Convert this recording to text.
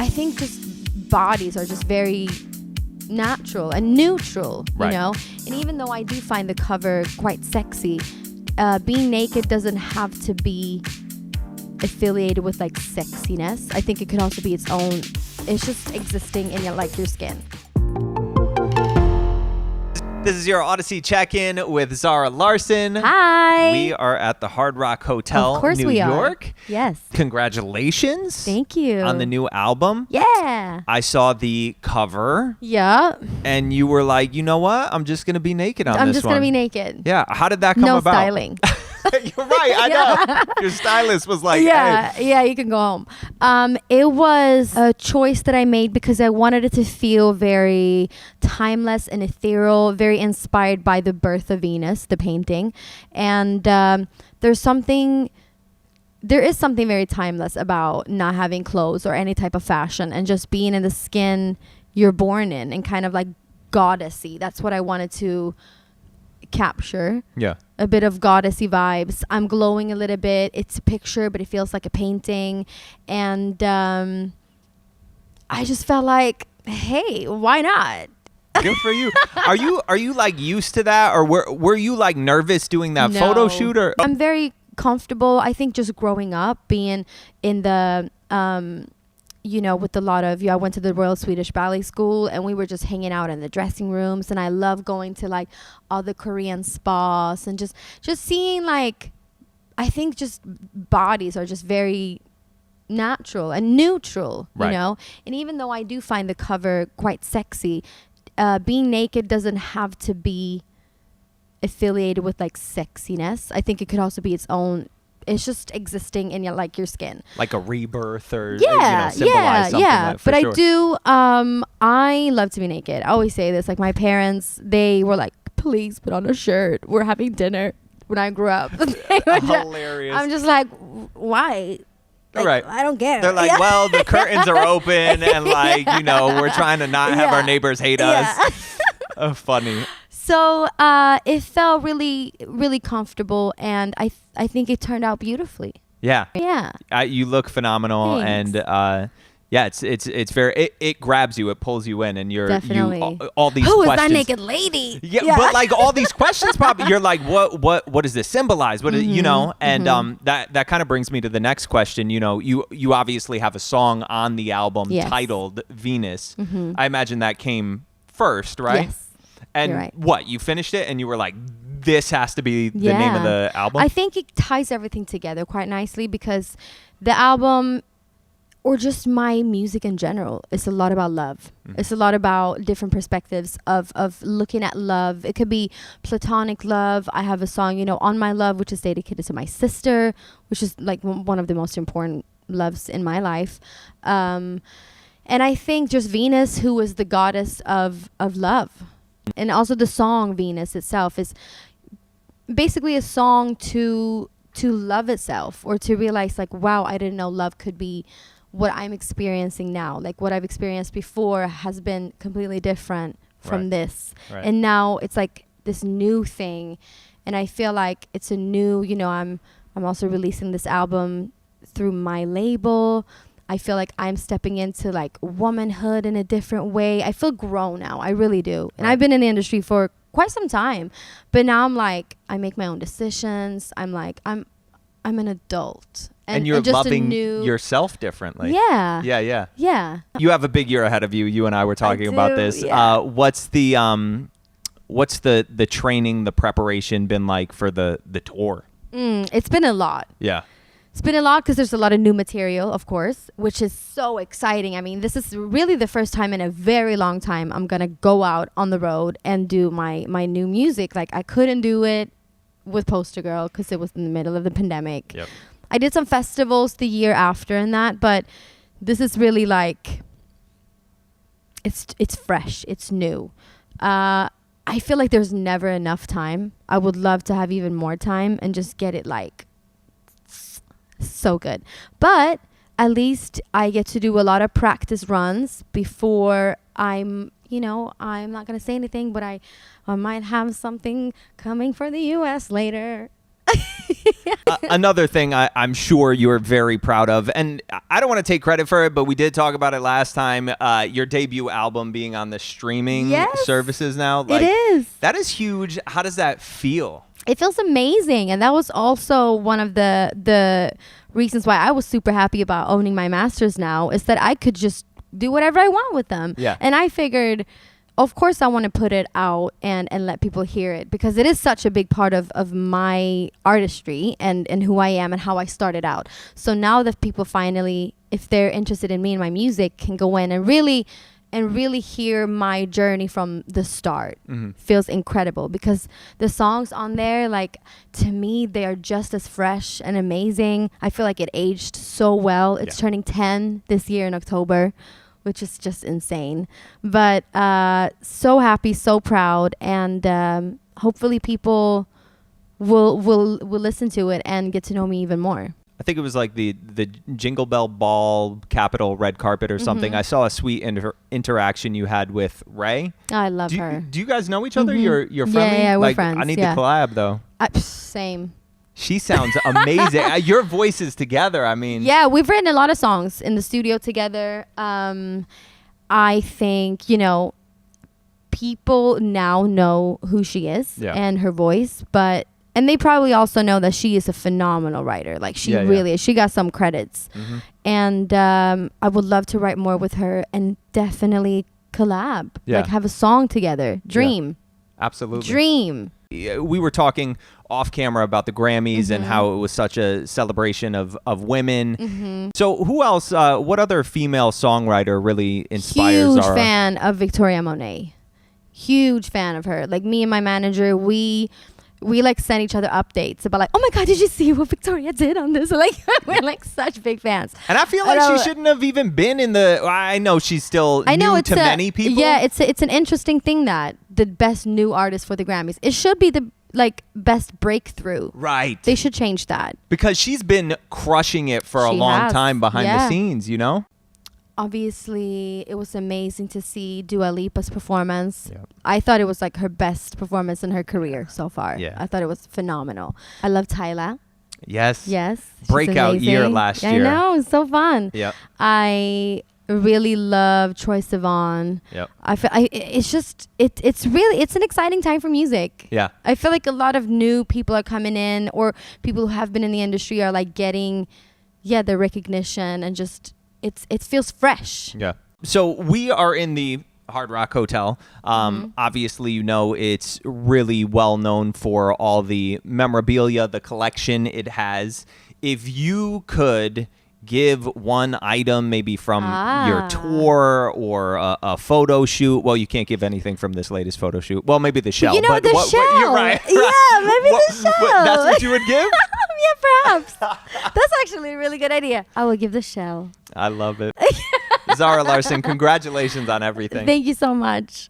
I think just bodies are just very natural and neutral, you know? And even though I do find the cover quite sexy, being naked doesn't have to be affiliated with like sexiness. I think it could also be its own. It's just existing in your skin. This is your Audacy check-in with Zara Larsson. Hi. We are at the Hard Rock Hotel, of course New we York. Are. Yes. Congratulations. Thank you. On the new album. Yeah. I saw the cover. Yeah. And you were like, you know what? I'm just going to be naked on this one. I'm just going to be naked. Yeah. How did that come about? No styling. You're right. I know. Your stylist was like, yeah, hey. Yeah, you can go home. It was a choice that I made because I wanted it to feel very timeless and ethereal, very inspired by the birth of Venus, the painting. And there is something very timeless about not having clothes or any type of fashion and just being in the skin you're born in and kind of like goddessy. That's what I wanted to capture. Yeah. A bit of goddessy vibes. I'm glowing a little bit. It's a picture, but it feels like a painting. And I just felt like, hey, why not? Good for you. Are you like used to that, or were you like nervous doing that photo shoot? Or I'm very comfortable. I think just growing up, being in the with a lot of I went to the Royal Swedish Ballet School, and we were just hanging out in the dressing rooms, and I love going to like all the Korean spas and just seeing like, I think just bodies are just very natural and neutral, you know? And even though I do find the cover quite sexy, being naked doesn't have to be affiliated with like sexiness. I think it could also be its own. It's just existing in your skin, like a rebirth, or symbolize something. But I do. I love to be naked. I always say this. Like my parents, they were like, "Please put on a shirt. We're having dinner." When I grew up, hilarious. I'm just like, why? Like, right. I don't get it. They're like, well, the curtains are open, and like we're trying to not have our neighbors hate us. Funny. So it felt really, really comfortable, and I think it turned out beautifully. Yeah. Yeah. You look phenomenal. Thanks. And it's very it grabs you, it pulls you in, and definitely all these who questions. Who is that naked lady? Yeah, but like all these questions, probably you're like, what does this symbolize? What is, and that kind of brings me to the next question. You obviously have a song on the album titled Venus. I imagine that came first, right? Yes. And what, you finished it and you were like, this has to be the name of the album? I think it ties everything together quite nicely, because the album, or just my music in general, is a lot about love. It's a lot about different perspectives of looking at love. It could be platonic love. I have a song, On My Love, which is dedicated to my sister, which is like one of the most important loves in my life. And I think just Venus, who is the goddess of love. And also the song Venus itself is basically a song to love itself, or to realize like, wow, I didn't know love could be what I'm experiencing now. Like what I've experienced before has been completely different from this. Right. And now it's like this new thing. And I feel like it's a new, I'm also releasing this album through my label. I feel like I'm stepping into like womanhood in a different way. I feel grown now. I really do. And I've been in the industry for quite some time, but now I'm like, I make my own decisions. I'm like, I'm an adult. And you're just loving yourself differently. Yeah. Yeah. You have a big year ahead of you. You and I were talking about this. Yeah. What's the training, the preparation been like for the tour? It's been a lot. Yeah. It's been a lot because there's a lot of new material, of course, which is so exciting. I mean, this is really the first time in a very long time I'm going to go out on the road and do my new music. Like, I couldn't do it with Poster Girl because it was in the middle of the pandemic. Yep. I did some festivals the year after and that, but this is really like, it's fresh. It's new. I feel like there's never enough time. I would love to have even more time and just get it like so good. But at least I get to do a lot of practice runs before I'm not going to say anything, but I might have something coming for the US later. Another thing I'm sure you're very proud of, and I don't want to take credit for it, but we did talk about it last time, your debut album being on the streaming services now. Like, it is. That is huge. How does that feel? It feels amazing. And that was also one of the reasons why I was super happy about owning my masters now, is that I could just do whatever I want with them. Yeah. And I figured, of course I want to put it out and let people hear it, because it is such a big part of my artistry and who I am and how I started out. So now that people finally, if they're interested in me and my music, can go in and really hear my journey from the start, feels incredible, because the songs on there, like, to me, they are just as fresh and amazing. I feel like it aged so well. It's turning 10 this year in October, which is just insane. But so happy, so proud, and hopefully people will listen to it and get to know me even more. I think it was like the Jingle Bell Ball Capitol red carpet or something. I saw a sweet interaction you had with Ray. Oh, I love her. Do you guys know each other? You're friendly? Yeah, we're like, friends. I need to collab though. Same. She sounds amazing. Your voices together, I mean. Yeah, we've written a lot of songs in the studio together. I think, people now know who she is and her voice, and they probably also know that she is a phenomenal writer. Like, she really is. She got some credits. And I would love to write more with her and definitely collab. Like, have a song together. Dream. Yeah. Absolutely. Dream. We were talking off camera about the Grammys and how it was such a celebration of women. So who else, what other female songwriter really inspires Huge fan of Victoria Monet. Huge fan of her. Like, me and my manager, we like send each other updates about, like, oh my God, did you see what Victoria did on this? Like, we're like such big fans. And I feel like she shouldn't have even been in the, I know she's still new to many people. Yeah, it's an interesting thing that the best new artist for the Grammys, it should be the best breakthrough. Right. They should change that. Because she's been crushing it for a long time behind the scenes, Obviously, it was amazing to see Dua Lipa's performance. Yep. I thought it was like her best performance in her career so far. Yeah. I thought it was phenomenal. I love Tyla. Yes. Breakout year last year. I know, it's so fun. Yep. I really love Troye Sivan. Yep. It's an exciting time for music. Yeah. I feel like a lot of new people are coming in, or people who have been in the industry are like getting the recognition, and just it feels fresh. Yeah. So we are in the Hard Rock Hotel. Obviously, it's really well known for all the memorabilia, the collection it has. If you could give one item maybe from your tour or a photo shoot. Well, you can't give anything from this latest photo shoot. Well, maybe the shell. But the shell. You're right. Yeah, maybe the shell. That's what you would give? Yeah, perhaps. That's actually a really good idea. I will give the shell. I love it. Zara Larsson, congratulations on everything. Thank you so much.